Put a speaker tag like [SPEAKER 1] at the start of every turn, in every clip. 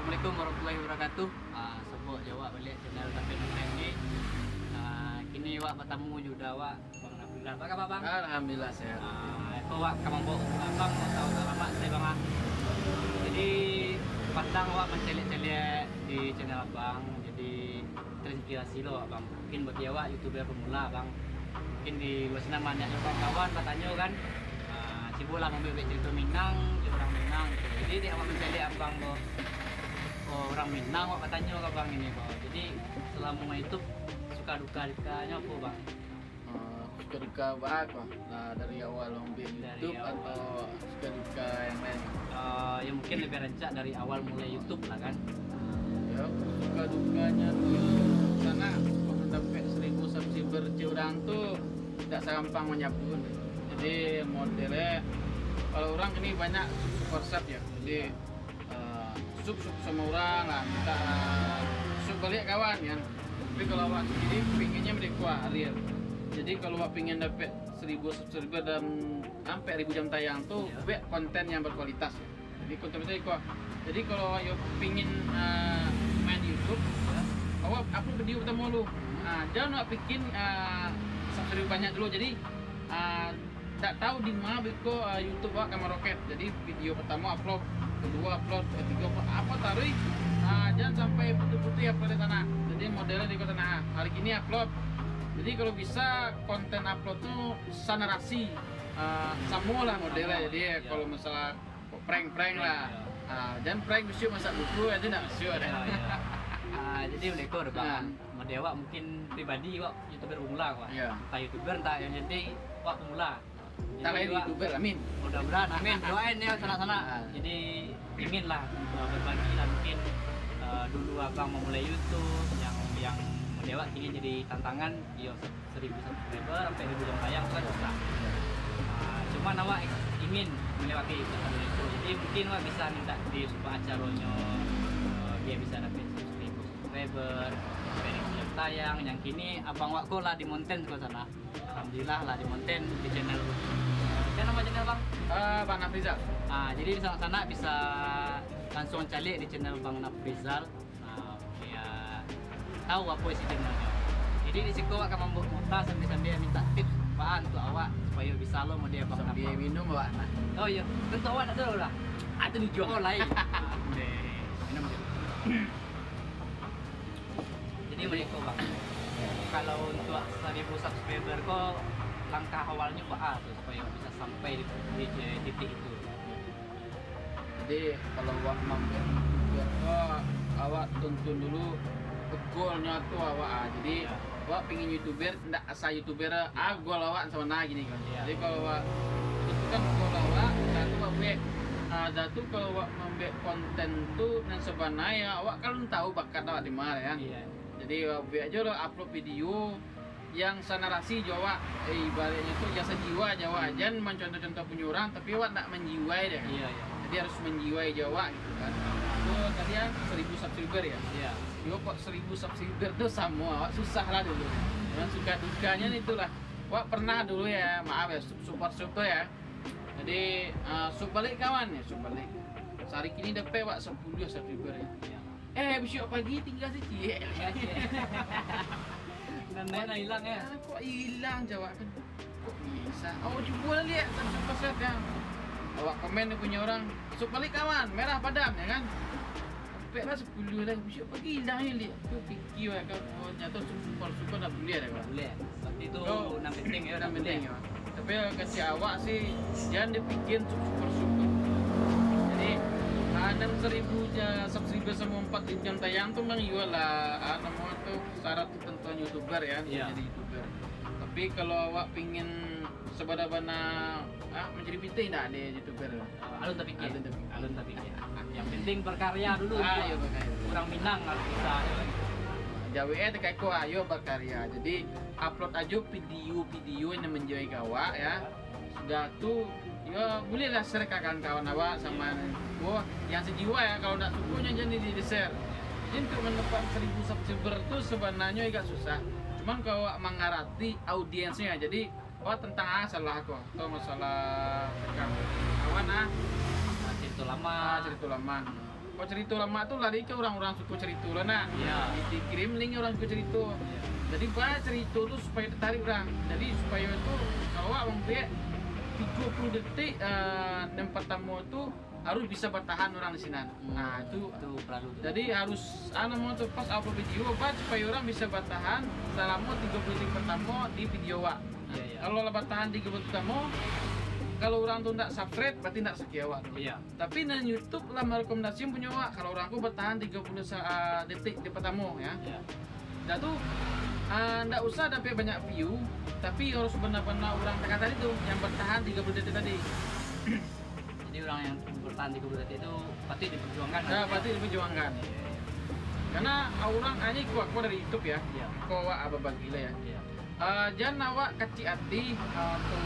[SPEAKER 1] Assalamualaikum warahmatullahi wabarakatuh. Sebut jawab balik channel Tapi ini. Kini wak bertemu juga wak Bang Nafrizal. Apa kabar bang?
[SPEAKER 2] Alhamdulillah sehat.
[SPEAKER 1] Itu wak kamambok bang tahu lama saya bang. Jadi pandang wak mencelik-celik di channel abang. Jadi terinspirasi loh bang. Mungkin bagi awak youtuber pemula bang. Mungkin di luar sana banyak kawan katanya kan. Sibuk lah membebek cerita Minang, orang Minang gitu. Jadi dia awak mencelik abang boh. Orang Minang wak katanya ke bang ini boh. Jadi selama itu suka dukanya apa bang?
[SPEAKER 2] Suka duka apa? Nah, dari awal ambil YouTube atau suka duka yang lain?
[SPEAKER 1] Ya mungkin lebih rancak dari awal mulai YouTube lah kan.
[SPEAKER 2] Ya, suka dukanya tuh sana kalau dapat 1000 subscriber orang tuh tidak segampang menyapu. Jadi modelnya kalau orang ini banyak support sub ya. Jadi sub sama orang lah, minta sub balik kawan ya. Tapi kalau awak sendiri pinginnya mereka real. Jadi kalau awak pingin dapat 1000 subscriber dan sampai 1000 jam tayang tuh buat konten yang berkualitas. Jadi konten itu kok. Jadi kalau awak pingin main YouTube, awak upload video pertama dulu. Jangan awak bikin subscriber banyak dulu. Jadi tak tahu di mana beko YouTube awak kamera roket. Jadi video pertama upload, kedua upload, ketiga upload, apa taruh. Jangan sampai putih-putih upload di sana. Jadi modelnya di kota nah hari ini upload. Jadi kalau bisa konten upload tuh narasi semua lah modelnya. Jadi kalau masalah prank-prank lah, jangan prank mesti masak buku aja nak sure.
[SPEAKER 1] Jadi mereka bang, model wak mungkin pribadi wak youtuber pemula kok. Entah youtuber entah yang jadi wak pemula.
[SPEAKER 2] Tak lain youtuber, amin.
[SPEAKER 1] Mudah-mudahan, amin. Doain ya sana-sana. Jadi ingin lah berbagi lah mungkin dulu abang memulai YouTube yang model wak kini jadi tantangan dia 1000 subscriber sampai 1000 jam tayang kan susah. Cuma awak ingin melewati tantangan itu. Jadi mungkin wak bisa minta di sebuah acaranya dia bisa dapat 1000 subscriber sampai 1000 jam tayang. Yang kini abang wakku lah di Mountain ke sana. Alhamdulillah lah di Mountain di channel. Nama channel bang?
[SPEAKER 2] Bang Nafrizal.
[SPEAKER 1] Jadi di sana bisa langsung cari di channel Bang Nafrizal. Ya tahu apa isi channelnya. Jadi di situ awak akan membuat mota sambil minta tips apaan untuk awak supaya bisa lo mau dia Bang
[SPEAKER 2] Nafrizal minum awak.
[SPEAKER 1] Oh iya, tentu awak nak tahu lah. Ada dijual oh lain. Minum dulu. Jadi mereka bang. Kalau untuk 1000 subscriber kok langkah awalnya apa tuh supaya bisa sampai di titik itu?
[SPEAKER 2] Jadi kalau awak mampir awak tuntun dulu goalnya tuh awak. Jadi awak pingin youtuber, tidak asal youtuber goal awak sama nah gini kan. Jadi kalau awak itu kan goal awak, satu awak buat ada tuh kalau awak membuat konten tuh dan sebenarnya awak kan tahu bakat awak di mana ya. Jadi awak buat aja lo upload video yang sanarasi Jawa, ibaratnya tuh jasa jiwa Jawa, jangan mencontoh-contoh punya orang, tapi awak tak menjiwai deh. Jadi harus menjiwai Jawa gitu kan. Itu kalian 1000 subscriber ya. Yo kok 1000 subscriber tuh sama, awak susah lah dulu. Dan suka dukanya itulah. Awak pernah dulu ya, maaf ya, support ya. Jadi sub balik kawan ya, sub balik. Sehari kini dapat awak 10 subscriber ya. Besok pagi tinggal sih.
[SPEAKER 1] Nenek hilang ya?
[SPEAKER 2] Kok hilang jawab kan? Kok bisa? Awak coba lihat super set ya. Awak komen punya orang, sup balik kawan, merah padam ya kan? Sampai lah 10 lagi, besok pagi hilang ya lihat. Tuh fikir ya kan, nyata super nak boleh ada kan?
[SPEAKER 1] Boleh. Seperti itu enam penting ya,
[SPEAKER 2] enam penting ya. Tapi kecil awak sih jangan dibikin super. Jadi 6.000 subscriber sama 4 jam tayang tuh bang jual lah namanya tuh syarat ketentuan youtuber ya jadi youtuber. Tapi kalau awak pingin sebana-bana menjadi pintar tidak ada youtuber.
[SPEAKER 1] Alun tapi yang penting berkarya dulu. Kurang Minang harus bisa.
[SPEAKER 2] Jawa terkait ko ayo berkarya. Jadi upload aja video yang menjadi awak ya. Sudah tuh ya bolehlah share ke kawan-kawan awak sama yang sejiwa ya. Kalau tidak sukunya jadi di share. Jadi untuk mendapat 1000 subscriber itu sebenarnya agak susah. Cuman kalau awak mengerti audiensnya, jadi tentang salah aku atau masalah kawan cerita lama. Kalau cerita lama tuh lari ke orang-orang suka cerita lah nak.
[SPEAKER 1] Iya.
[SPEAKER 2] Dikirim link orang suka cerita. Jadi banyak cerita tuh supaya tertarik orang. Jadi supaya itu kalau abang lihat 30 detik yang pertama tuh harus bisa bertahan orang di sini. Nah itu
[SPEAKER 1] perlu.
[SPEAKER 2] jadi harus mau tuh pas upload video apa supaya orang bisa bertahan selama 30 detik pertama di video wak.
[SPEAKER 1] Iya.
[SPEAKER 2] Kalau bertahan 30 detik pertama, kalau orang tuh tidak subscribe berarti tidak setia wak.
[SPEAKER 1] Iya.
[SPEAKER 2] Tapi di YouTube lah merekomendasi punya wak kalau orang tuh bertahan 30 detik di pertama ya.
[SPEAKER 1] Iya.
[SPEAKER 2] Dan tuh nggak usah dapat banyak view, tapi harus benar-benar orang kata itu yang bertahan 30 detik tadi.
[SPEAKER 1] Jadi orang yang bertahan 30 detik itu pasti diperjuangkan.
[SPEAKER 2] Nah, pasti diperjuangkan. Karena orang hanya kuat dari YouTube ya.
[SPEAKER 1] Iya.
[SPEAKER 2] Kau apa bagila ya.
[SPEAKER 1] Iya.
[SPEAKER 2] Jangan awak kecil hati untuk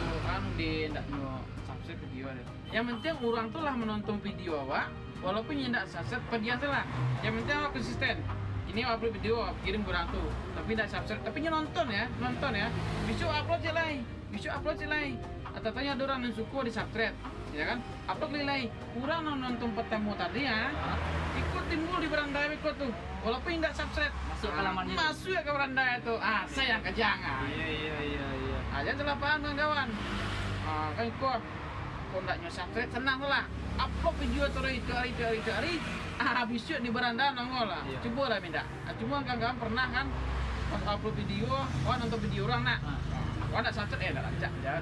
[SPEAKER 2] di ndak mau subscribe video ada. Yang penting orang tuh lah menonton video awak, walaupun yang ndak subscribe pedian lah. Yang penting awak konsisten. Ini upload video, kirim kurang tuh, tapi tidak subscribe, tapi nonton ya, besok upload je lagi, atau tanya ada orang yang suka di subscribe, ya kan, upload lagi, kurang nonton pertama tadi ya, ikut timbul di beranda ikut tuh, walaupun tidak subscribe,
[SPEAKER 1] Masuk ke laman itu.
[SPEAKER 2] masuk ya ke beranda itu, saya kejangan,
[SPEAKER 1] Iya.
[SPEAKER 2] aja salah paham kawan, kan kok ndak nyo subscribe senang lah, upload video terus hari, besok di beranda nongol lah.
[SPEAKER 1] Iya.
[SPEAKER 2] Coba lah minta. Cuma kawan pernah kan pas upload video, nonton video orang nak. Nak subscribe dah lancar aja.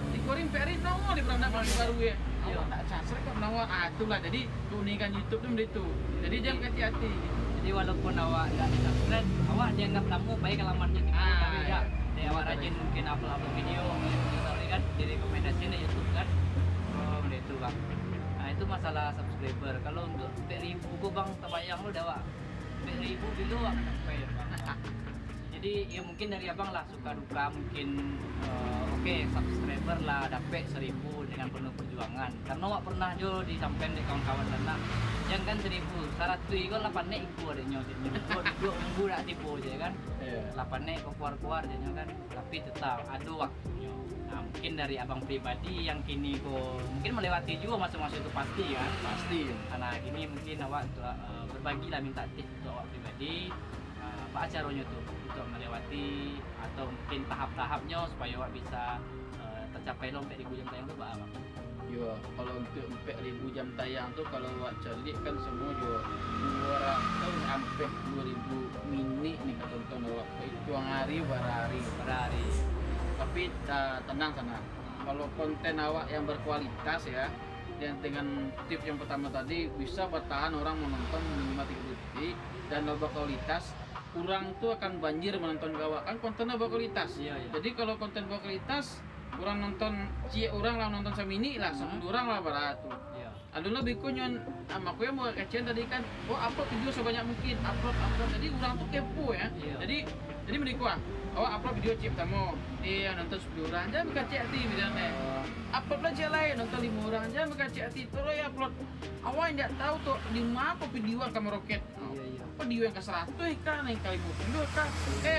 [SPEAKER 2] Di korim peri nongol di beranda baru ya.
[SPEAKER 1] Iya.
[SPEAKER 2] Nak subscribe kok nongol. Itulah jadi keunikan YouTube tuh begitu. Jadi jangan hati-hati.
[SPEAKER 1] Jadi walaupun awak nggak di subscribe, awak dianggap tamu baik alamatnya gitu. Tapi
[SPEAKER 2] iya.
[SPEAKER 1] Jadi awak rajin mungkin upload video, tapi kan direkomendasi di YouTube kan. Oh, itu bang. Nah itu masalah subscriber. Kalau untuk 10.000 bang, terbayang lu dah wak 10.000 dulu akan sampai ya bang. Jadi ya mungkin dari abang lah suka duka mungkin oke, subscriber lah dapat 1.000 dengan penuh perjuangan. Karena wak pernah jo disampaikan di kawan-kawan sana. Jangan kan 1.000, syarat tu ikut 8 nek ikut adanya. Dua minggu nak tipu je kan. 8 nek keluar-keluar je kan. Tapi tetap ada waktunya. Nah, mungkin dari abang pribadi yang kini kok mungkin melewati juga masa-masa itu pasti kan.
[SPEAKER 2] Pasti.
[SPEAKER 1] Karena gini mungkin awak berbagi lah minta tips untuk awak pribadi. Apa caranya tuh untuk melewati atau mungkin tahap-tahapnya supaya awak bisa tercapai lo 4.000 jam tayang tuh apa?
[SPEAKER 2] Yo, kalau untuk 4.000 jam tayang tuh kalau awak cari kan semua juga 200 sampai 2.000 mini nih kata tonton awak. Itu hari berhari. Tapi tenang sana. Kalau konten awak yang berkualitas ya, yang dengan tips yang pertama tadi bisa bertahan orang menonton minimal 30 detik dan berkualitas, kurang tuh akan banjir menonton awak kan kontennya berkualitas.
[SPEAKER 1] Iya.
[SPEAKER 2] Jadi kalau konten berkualitas, orang nonton orang lah nonton semini lah, 10 orang lah beratus.
[SPEAKER 1] Iya.
[SPEAKER 2] Aduh bikunyon sama aku yang mau kecian tadi kan, upload video sebanyak mungkin, upload. Jadi orang tuh kepo ya.
[SPEAKER 1] Iya.
[SPEAKER 2] Jadi meniku awak upload video cip tamu, nonton 10 orang, jangan berkecil hati misalnya. Upload aja lain nonton 5 orang, jangan berkecil hati. Terus ya upload, awak tidak tahu tuh di mana video kamu roket.
[SPEAKER 1] Iya.
[SPEAKER 2] Video yang ke 100 kan, yang ke 50 kan.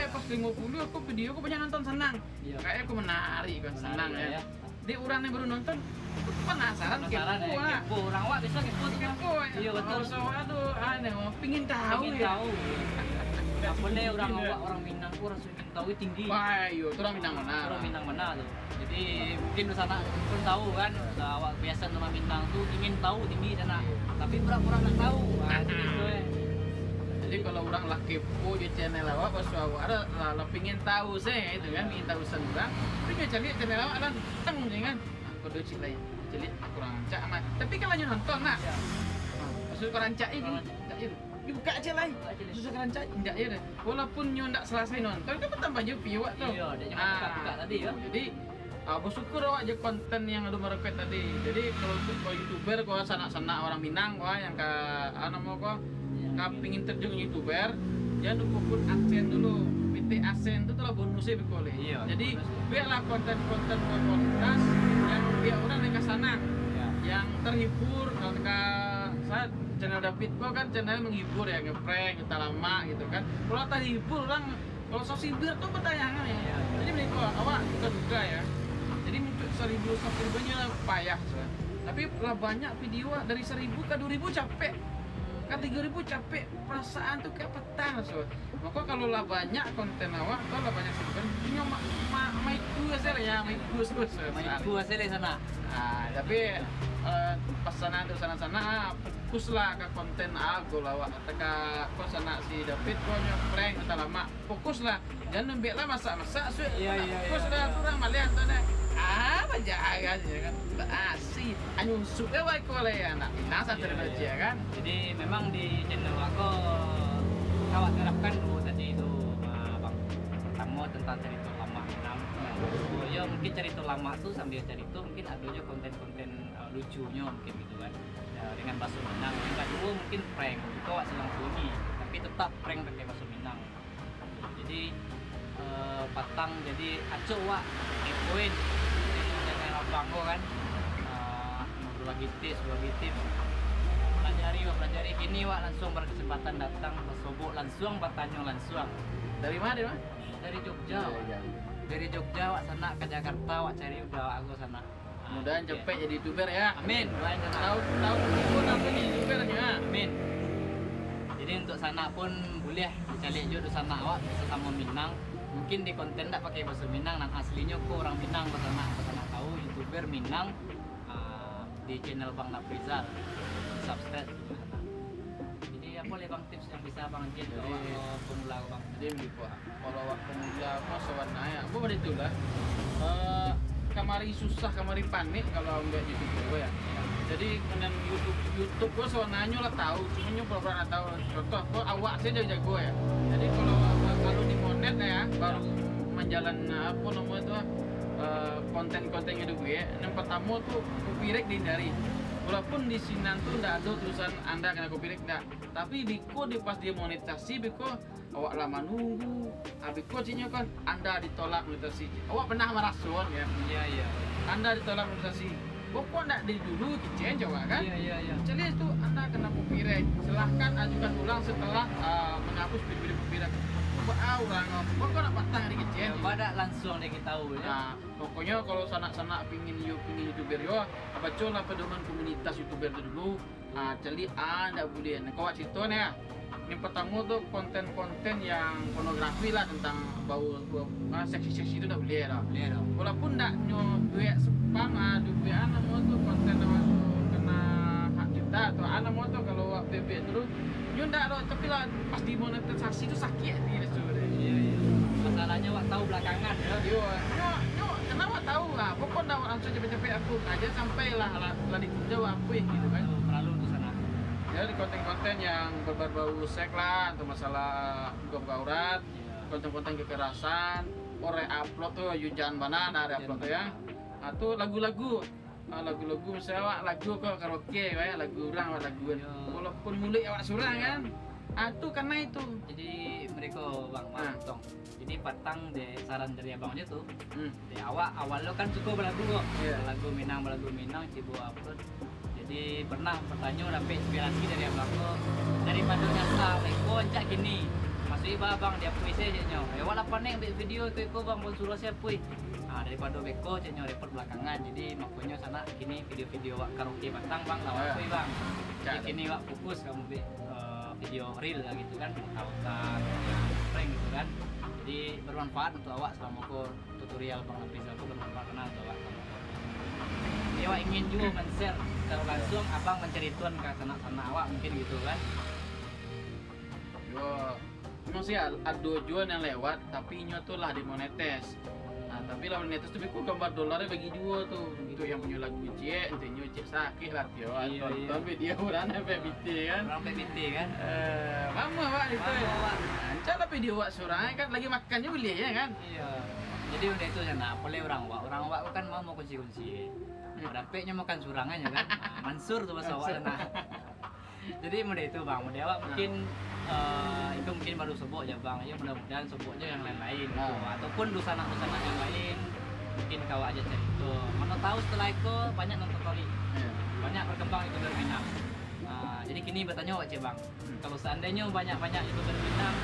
[SPEAKER 2] Pas 50 aku video aku banyak nonton senang.
[SPEAKER 1] Iya.
[SPEAKER 2] Kayak aku menari kan senang ya. Di orang yang baru nonton, aku penasaran kepo lah.
[SPEAKER 1] Kepo orang wak bisa kepo tuh kan.
[SPEAKER 2] Kepo ya.
[SPEAKER 1] Iya betul.
[SPEAKER 2] So aduh aneh mau pingin tahu
[SPEAKER 1] Ingin
[SPEAKER 2] ya.
[SPEAKER 1] tahu. Apa deh orang awak orang Minang tuh rasa ingin tahu tinggi.
[SPEAKER 2] Wah, iya, itu orang Minang mana?
[SPEAKER 1] Orang Minang mana tuh. Jadi mungkin di sana pun tahu kan, awak biasa nama Minang tuh ingin tahu tinggi sana. Tapi orang nak tahu. Gitu ya.
[SPEAKER 2] Jadi kalau orang lah kepo di channel awak pas awak ada lah pingin tahu sih itu kan, ingin tahu orang. Tapi dia cari channel awak kan, teng kan. Aku do cik lain. Jadi kurang cak amat. Tapi kalau nyu nonton nak. Maksud kurang cak ini. Dibuka aja lah, susah kerancang, enggak ya deh. Walaupun nyu ndak selesai nonton, kan tambah je view tuh.
[SPEAKER 1] Iya, dia jangan buka tadi ya.
[SPEAKER 2] Jadi bersyukur awak aja konten yang ada merequest tadi. Jadi kalau untuk youtuber kau sanak-sanak orang Minang kau yang ke mau kau pingin terjun youtuber, jangan lupa pun adsense dulu. PT adsense itu telah bonusnya boleh.
[SPEAKER 1] Iya.
[SPEAKER 2] Jadi biarlah konten-konten berkualitas yang biar orang yang ke sana, yang terhibur. Kalau saya channel David kok kan channel menghibur ya, ngeprank kita lama gitu kan. Kalau tadi hibur orang, kalau sosibir tuh pertanyaannya ya. Jadi begitu awak juga ya. Jadi untuk 1.000 subscribernya payah. Tapi lah banyak video dari 1.000 ke 2.000 capek. 3.000 capek, perasaan tuh kayak petang so. Maka kalau lah banyak konten awak, kalau lah banyak subscriber, punya maiku asal ya, maiku
[SPEAKER 1] Maiku hasilnya sana.
[SPEAKER 2] Nah, tapi pas sana tuh sana fokuslah ke konten aku lah awak. Kata kau sana si David kau prank kata lama, fokuslah. Jangan nembek lah masak-masak so. Fokuslah kurang malian tuh deh. Apa jaga aja kan, asih. Anyusuk ya baik kau lah ya nak. Nasa terbaca kan.
[SPEAKER 1] Jadi memang di channel aku kawat terapkan dulu tadi itu bang, pertama tentang cerita lama Minang. Ya mungkin cerita lama tuh sambil cerita mungkin ada juga konten-konten lucunya mungkin gitu kan, ya, dengan bahasa Minang. Yang kedua mungkin prank, itu awak selang sunyi tapi tetap prank pakai bahasa Minang. Jadi patang jadi aco wak poin jangan abang kok kan, berbagi tips pelajari kini wak langsung berkesempatan datang ke Sobok langsung bertanya langsung
[SPEAKER 2] Dari mana dia?
[SPEAKER 1] dari Jogja dari Jogja wak sana ke Jakarta wak cari udah aku sana.
[SPEAKER 2] Mudahan
[SPEAKER 1] Oke.
[SPEAKER 2] cepet jadi youtuber ya.
[SPEAKER 1] Amin, doain sana.
[SPEAKER 2] Tahu itu nanti jadi youtuber ya.
[SPEAKER 1] Amin. Jadi untuk sana pun boleh dicari juga di sana awak sesama Minang. Mungkin di konten tak pakai bahasa Minang dan aslinya kok orang Minang ke sana tahu youtuber Minang di channel Bang Nafrizal. Subscribe. Jadi apa boleh bang tips yang bisa bang Jin kalau pemula bang?
[SPEAKER 2] Jadi begitu kalau waktu pemula mau sewarna ya, aku pada itulah. Kamari susah, kamari panik kalau ambil YouTube gue ya. Jadi dengan YouTube gue sewarnanya lah tahu, cuma nyoba pernah tahu. Contoh, gue awak saya jago ya. Jadi kalau di monet ya, baru menjalan apa namanya itu konten-konten hidup gue. Yang pertama tuh copyright dihindari. Walaupun di Sinan tuh nggak ada tulisan Anda kena copyright nggak, tapi biko di pas dia monetasi biko awak lama nunggu, biko cinya kan Anda ditolak monetasi. Awak pernah merasuan ya?
[SPEAKER 1] Iya.
[SPEAKER 2] Anda ditolak monetasi. Kok nggak dari dulu kicen coba kan?
[SPEAKER 1] Iya.
[SPEAKER 2] Jadi itu Anda kena copyright. Silahkan ajukan ulang setelah menghapus video copyright. Orang kok nak patah di kecil.
[SPEAKER 1] Pada langsung dia kita tahu ya.
[SPEAKER 2] Nah, pokoknya kalau sanak-sanak pingin youtuber yo, apa coba pedoman komunitas youtuber itu dulu. Jadi Anda boleh. Nah, kau cerita nih ya. Yang pertama tuh konten-konten yang pornografi lah tentang bau seksi-seksi itu tak boleh lah.
[SPEAKER 1] Boleh dong.
[SPEAKER 2] Walaupun tak duit spam, duit anak mau tuh konten apa tuh kena hak cipta atau anak mau tuh kalau PB dulu. Nyo ndak loh, tapi lah pas dimonetisasi itu sakit di restu deh.
[SPEAKER 1] Iya. Masalahnya wak tahu belakangan ya.
[SPEAKER 2] Nyo, kenapa tahu lah? Pokoknya ndak langsung cepet-cepet aku aja sampai lah dijawab apa gitu kan.
[SPEAKER 1] Terlalu tuh sana.
[SPEAKER 2] Ya di konten-konten yang berbau seks lah, atau masalah buka aurat, konten-konten kekerasan, orang upload tuh jangan mana ada upload tuh ya. Atau lagu-lagu misalnya lagu kok karaoke ya lagu orang laguan walaupun mulut awak surang kan itu karena itu
[SPEAKER 1] Jadi mereka bang tong. Jadi patang de saran dari abangnya tuh. Di awal lo kan suka belagu kok.
[SPEAKER 2] Iya.
[SPEAKER 1] Belagu Minang cibu upload. Jadi pernah bertanya dapat inspirasi dari abang lo daripada nyasar kok cak gini. Maksudnya bang dia puisi aja nyo. Ya walaupun neng video itu bang mau suruh siapa daripada beko ceknya repot belakangan. Jadi makanya sana kini video-video wak karaoke batang bang lawan kuy bang. Jadi kini wak fokus kamu video real lah gitu kan, autan prank gitu kan. Jadi bermanfaat untuk awak selama ko tutorial bang Nafrizal itu bermanfaat karena untuk awak. Jadi awak ingin juga men-share secara langsung abang menceritakan ke sanak-sanak awak mungkin gitu kan.
[SPEAKER 2] yo memang sih ada jual yang lewat tapi inyo tuh lah dimonetes. Nah, tapi lawan netes tuh aku gambar dolarnya bagi dua tuh. Itu yang punya lagu Cie, intinya Cie sakit lah tio. Tonton video orang PBT kan.
[SPEAKER 1] Orang PBT kan.
[SPEAKER 2] Mama wak itu. Cara video wak surang kan lagi makannya beli ya kan.
[SPEAKER 1] Iya. Jadi udah itu sana boleh orang wak kan mau kunci-kunci. Dapetnya makan surangannya kan. Mansur tuh bahasa wak sana. Jadi mudah itu bang, mudah awak mungkin itu mungkin baru sobok ya bang, ya mudah-mudahan soboknya yang lain-lain gitu. Ataupun dusana-dusana yang lain mungkin kau aja cerita. Mana tahu setelah itu banyak nonton kali, banyak berkembang itu dari Minang. Jadi kini bertanya wak bang, kalau seandainya banyak youtuber Minang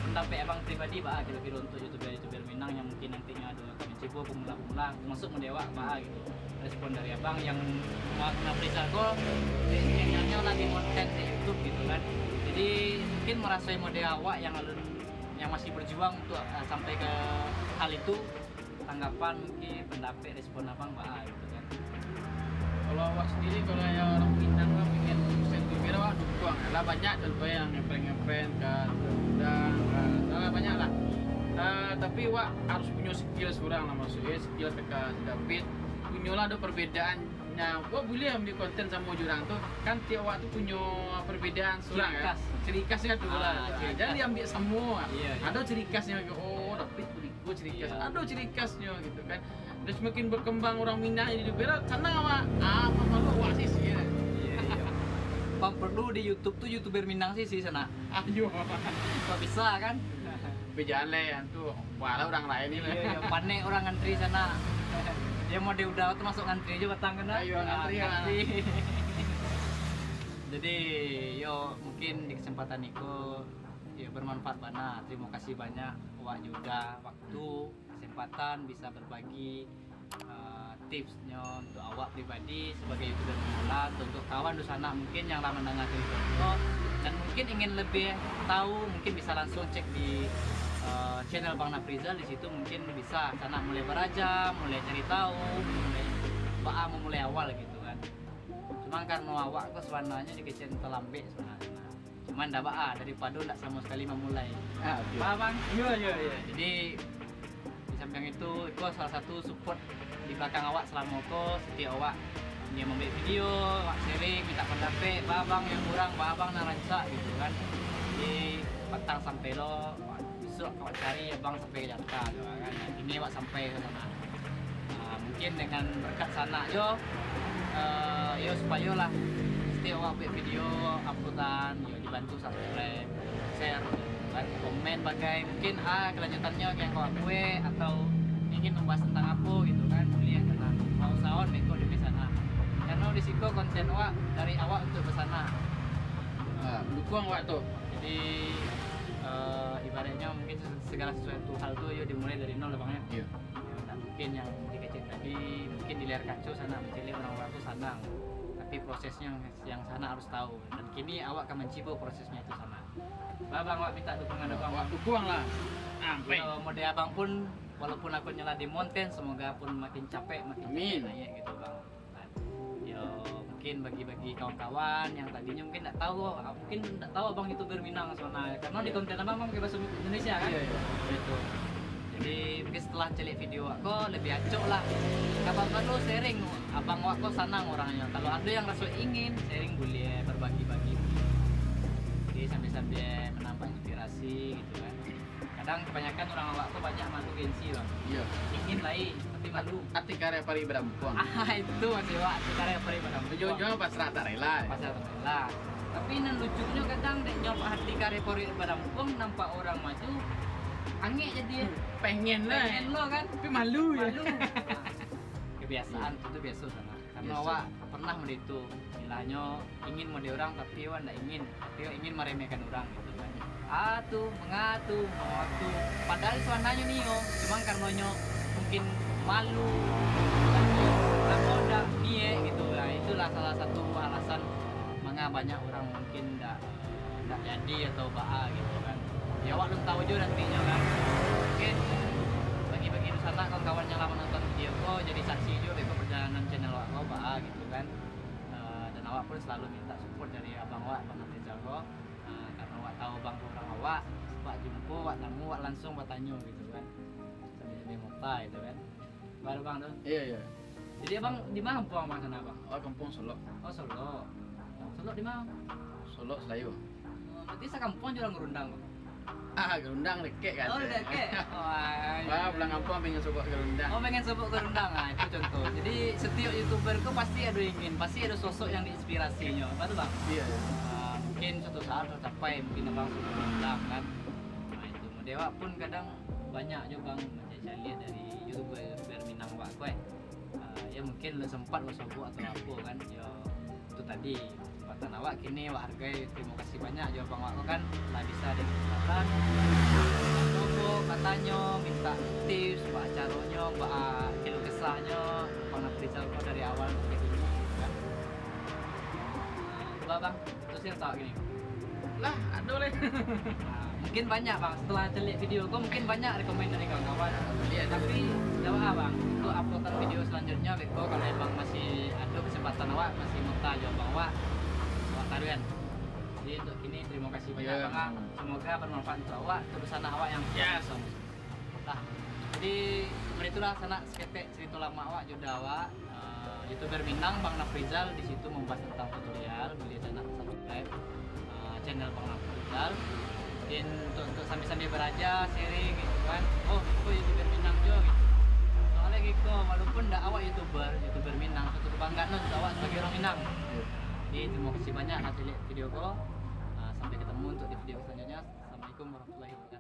[SPEAKER 1] mendapat abang pribadi bah kira-kira untuk youtuber Minang yang mungkin nantinya ada kami cibo pemula-pemula masuk mendewa bah gitu. Respon dari abang yang Nafrizal kok yang lagi konten di YouTube gitu kan. mungkin merasai model awak yang masih berjuang untuk sampai ke hal itu, tanggapan mungkin pendapat respon abang bah gitu kan.
[SPEAKER 2] Kalau awak sendiri, kalau yang orang Minang lah pengen youtuber awak dukung lah, banyak contoh yang ngeprank kan, udang kan, banyak lah. Tapi awak harus punya skill seorang lah, maksudnya skill mereka David punya lah, ada perbedaannya. Wah boleh ambil konten sama jurang tuh kan, tiap awak tuh punya perbedaan seorang ya, ciri khasnya tuh lah. Jangan diambil semua.
[SPEAKER 1] Iya.
[SPEAKER 2] Ada ciri khasnya, oh David gue ciri khas, ada ciri khasnya gitu kan. Dan semakin berkembang orang Minang jadi youtuber, senang awak apa malu awak sih ya.
[SPEAKER 1] Iya. Bang perlu di YouTube tuh youtuber Minang sih sana.
[SPEAKER 2] Ayo.
[SPEAKER 1] Kok bisa kan?
[SPEAKER 2] Bejalan lah tuh, walau orang lain ini.
[SPEAKER 1] Iya, panik orang ngantri sana. Dia mau diudah tuh masuk ngantri aja batang kan.
[SPEAKER 2] Ayo ngantri.
[SPEAKER 1] Jadi yo mungkin di kesempatan itu ya bermanfaat banget. Terima kasih banyak Wak juga waktu kesempatan bisa berbagi tipsnya untuk awak pribadi sebagai youtuber pemula, untuk kawan di sana mungkin yang lama mendengar video dan mungkin ingin lebih tahu, mungkin bisa langsung cek di channel Bang Nafrizal. Di situ mungkin bisa sana mulai beraja, mulai cari tahu, mulai awal gitu kan. Cuman karena awak kok sebenarnya juga channel lambe sebenarnya. Cuman dah daripada tak sama sekali memulai. Paham Bang?
[SPEAKER 2] Iya.
[SPEAKER 1] Jadi di samping itu salah satu support di belakang awak selama setiap awak dia membuat video, awak sharing, minta pendapat, babang yang kurang, babang naranca gitu kan. Jadi petang sampai lo, besok awak cari abang sampai ke Jakarta gitu kan. Ini awak sampai ke sana. Mungkin dengan berkat sana yo supaya lah setiap awak buat video uploadan yo dibantu subscribe, share, dan komen bagai mungkin kelanjutannya yang kau gue atau ingin membahas tentang apa gitu kan, boleh karena mau saon neko di sana. Karena di situ konten awak dari awak untuk ke sana.
[SPEAKER 2] Dukung awak tuh.
[SPEAKER 1] Jadi ibaratnya mungkin segala sesuatu hal tuh yo dimulai dari nol bangnya.
[SPEAKER 2] Iya.
[SPEAKER 1] Nah, mungkin yang dikecil tadi mungkin di layar kaca sana mencari orang-orang tuh senang, tapi prosesnya yang sana harus tahu, dan kini awak akan mencipu prosesnya itu sana. Bang awak minta dukungan
[SPEAKER 2] Awak dukung lah. Sampai.
[SPEAKER 1] Mode abang pun walaupun aku nyala di mountain, semoga pun makin capek, makin
[SPEAKER 2] Amin.
[SPEAKER 1] naik gitu bang. Nah, yo mungkin bagi-bagi kawan-kawan yang tadinya mungkin tidak tahu abang itu berminang soalnya karena di konten abang pakai bahasa Indonesia kan.
[SPEAKER 2] Iya.
[SPEAKER 1] Gitu. Jadi mungkin setelah celik video aku lebih acok lah. Kapan perlu sharing abang aku senang orangnya. Kalau ada yang rasa ingin sharing boleh, berbagi-bagi. Jadi sambil menambah inspirasi gitu kan. Kadang kebanyakan orang awak tuh banyak malu gengsi bang.
[SPEAKER 2] Iya.
[SPEAKER 1] Ingin lain tapi malu.
[SPEAKER 2] Ati karya pari berampuang.
[SPEAKER 1] Itu masih wak sekarang yang paling pada
[SPEAKER 2] Ujung-ujungnya pas rata rela.
[SPEAKER 1] pasal lah. Tapi nan lucunya kadang dek nyoba hati karya pori pada mumpung nampak orang maju angin jadi
[SPEAKER 2] Pengen lah.
[SPEAKER 1] pengen lo kan
[SPEAKER 2] Tapi malu ya.
[SPEAKER 1] malu. Kebiasaan itu biasa sana. Karena
[SPEAKER 2] Biasa.
[SPEAKER 1] awak pernah itu istilahnya ingin mode orang tapi awak tidak ingin, tapi awak ingin meremehkan orang gitu kan. Mengatu. Padahal suananya nih yo, cuman karena mungkin malu, aku udah gitu lah. Itulah salah satu alasan mengapa banyak orang mungkin tidak jadi atau gitu kan. Ya awak belum tahu juga nantinya kan. Oke, bagi-bagi di sana kawan-kawan yang lama nonton video kok jadi saksi juga dari perjalanan channel awak gitu kan. Dan awak pun selalu minta support dari abang awak, Bang Nafrizal kok. Karena awak tahu bang orang awak jumpa, awak tamu, awak langsung bertanya gitu kan. Sambil mota gitu kan. Baru bang tuh.
[SPEAKER 2] Iya.
[SPEAKER 1] Jadi abang di mana kampung abang sana bang?
[SPEAKER 2] Oh kampung Solo.
[SPEAKER 1] Oh Solo. Solo di mana?
[SPEAKER 2] Solo Selayu.
[SPEAKER 1] Berarti sekampung juga ngerundang bang?
[SPEAKER 2] Gerundang lekek kan.
[SPEAKER 1] Oh deket.
[SPEAKER 2] Wah, pulang kampung pengen coba gerundang.
[SPEAKER 1] Oh pengen sebut gerundang, nah itu contoh. Jadi setiap youtuber tuh pasti ada sosok yang diinspirasinya, betul bang?
[SPEAKER 2] Iya.
[SPEAKER 1] Mungkin suatu saat tercapai, mungkin abang sudah gerundang kan. Nah itu, Dewa pun kadang banyak juga bang, saya lihat dari youtuber Minang Wak gue. Ya mungkin lo sempat lo sobok atau apa kan, ya itu tadi kesempatan awak kini awak hargai, terima kasih banyak jawab bang Wak kan lah bisa ada kesempatan sobok katanya minta tips pak caranya pak kilo kesahnya Bang Nafrizal kok dari awal sampai ini kan. Coba bang terus yang tahu gini
[SPEAKER 2] lah aduh leh.
[SPEAKER 1] Nah, mungkin banyak bang, setelah lihat video kok mungkin banyak rekomend dari kawan-kawan.
[SPEAKER 2] Iya,
[SPEAKER 1] Tapi jawab bang, untuk uploadan video selanjutnya Beko kalau emang masih ada kesempatan awak masih minta jawab bang awak taruhan. Jadi untuk ini terima kasih banyak
[SPEAKER 2] Iya.
[SPEAKER 1] bang. Semoga bermanfaat untuk awak, terus anak awak yang
[SPEAKER 2] Yes.
[SPEAKER 1] Nah, jadi itulah sana seketek cerita lama awak juga awak. YouTuber Minang Bang Nafrizal di situ membahas tentang tutorial, boleh sana subscribe channel Bang Nafrizal. Mungkin untuk sambil-sambil belajar, sharing gitu kan. Oh, YouTuber Minang juga gitu. Soalnya gitu, walaupun nggak awak YouTuber Minang, satu kebanggaan untuk awak sebagai orang Minang. Jadi terima kasih banyak nanti lihat video ko. Sampai ketemu untuk di video selanjutnya. Assalamualaikum warahmatullahi wabarakatuh.